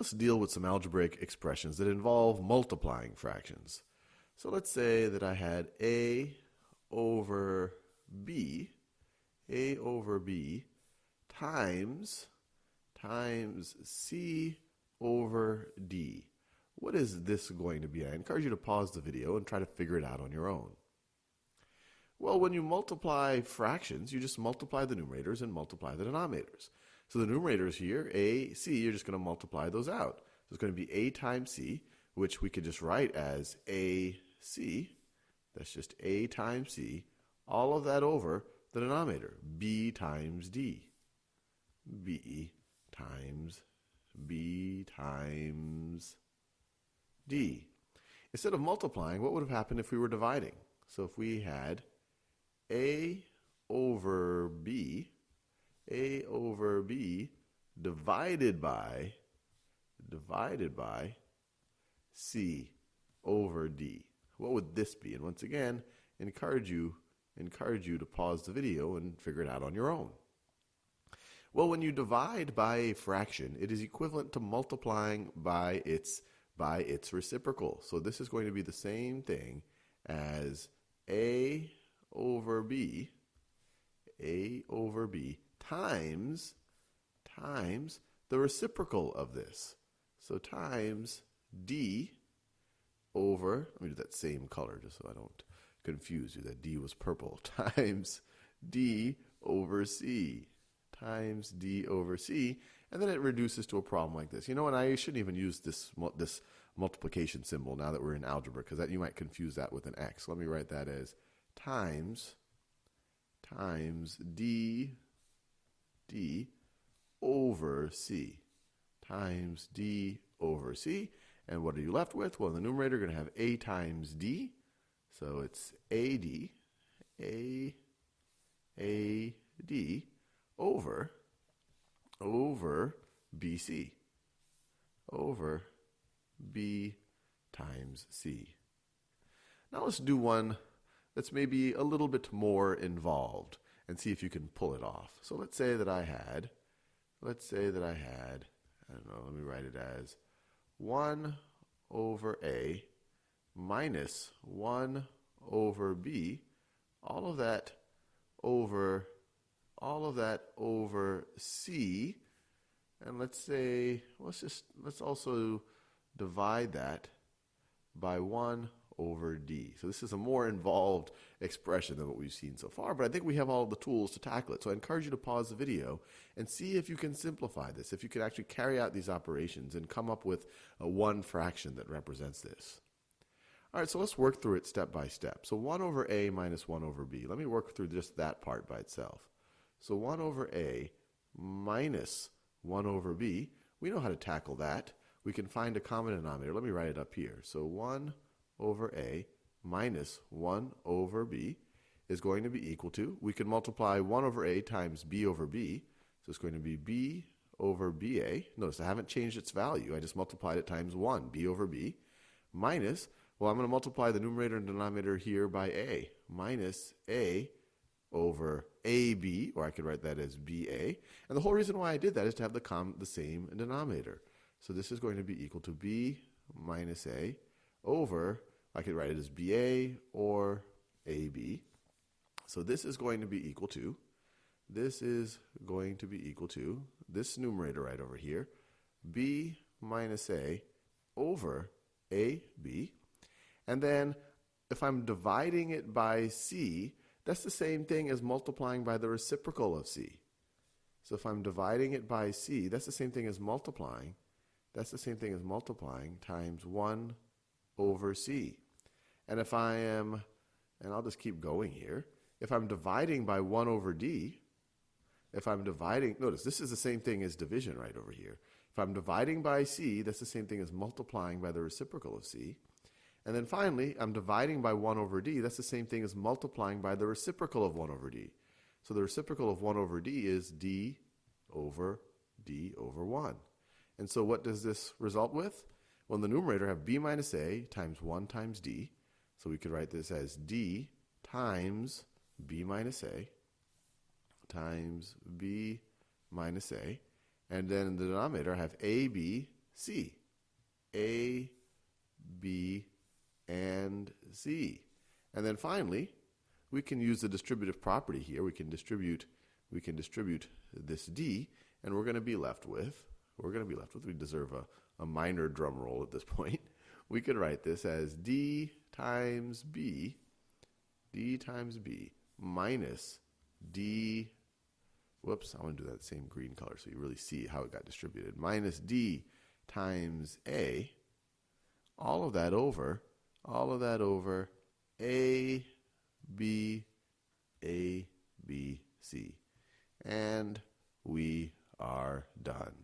let's deal with some algebraic expressions that involve multiplying fractions. So let's say that I had a over b times c over d. What is this going to be? I encourage you to pause the video and try to figure it out on your own. Well, when you multiply fractions, you just multiply the numerators and multiply the denominators. So the numerators here, a, c, you're just going to multiply those out. So it's going to be a times c, which we could just write as ac. That's just a times c. All of that over the denominator, b times d. b times d. Instead of multiplying, what would have happened if we were dividing? So if we had a over b divided by c over d. What would this be? And once again, encourage you to pause the video and figure it out on your own. Well, when you divide by a fraction, it is equivalent to multiplying by its reciprocal. So this is going to be the same thing as a over b times the reciprocal of this. So times d over, let me do that same color just so I don't confuse you, that d was purple, times d over c, times d over c, and then it reduces to a problem like this. You know, and I shouldn't even use this multiplication symbol now that we're in algebra, because you might confuse that with an x. Let me write that as times d over c, times d over c. And what are you left with? Well, in the numerator, you're going to have a times d. So it's ad over bc, over b times c. Now let's do one that's maybe a little bit more involved and see if you can pull it off. So let's say that I had, I don't know, let me write it as 1 over a minus 1 over b, all of that over c, and let's also divide that by 1 over d. So this is a more involved expression than what we've seen so far, but I think we have all the tools to tackle it. So I encourage you to pause the video and see if you can simplify this, if you can actually carry out these operations and come up with one fraction that represents this. All right, so let's work through it step by step. So 1 over a minus 1 over b. Let me work through just that part by itself. So 1 over a minus 1 over b, we know how to tackle that. We can find a common denominator. Let me write it up here. So 1 over a minus 1 over b is going to be equal to, we can multiply 1 over a times b over b. So it's going to be b over ba. Notice I haven't changed its value. I just multiplied it times 1, b over b, minus, well, I'm going to multiply the numerator and denominator here by a, minus a over ab, or I could write that as ba. And the whole reason why I did that is to have the same denominator. So this is going to be equal to b minus a over, I could write it as ba or ab. So this is going to be equal to, this numerator right over here, b minus a over ab. And then if I'm dividing it by c, that's the same thing as multiplying by the reciprocal of c. So if I'm dividing it by c, that's the same thing as multiplying. Times 1 over c. And if I am, and I'll just keep going here, if I'm dividing by 1 over d, notice this is the same thing as division right over here. If I'm dividing by c, that's the same thing as multiplying by the reciprocal of c. And then finally, I'm dividing by 1 over d, that's the same thing as multiplying by the reciprocal of 1 over d. So the reciprocal of 1 over d is d over 1. And so what does this result with? Well, in the numerator, I have b minus a times 1 times d. So we could write this as d times b minus a times b minus a. And then in the denominator, I have ab C. A, B, and C. And then finally, we can use the distributive property here. We can distribute this D, and we deserve a minor drum roll at this point. We could write this as D times B minus D, whoops, I want to do that same green color so you really see how it got distributed, minus D times A, all of that over A, B, C. And we are done.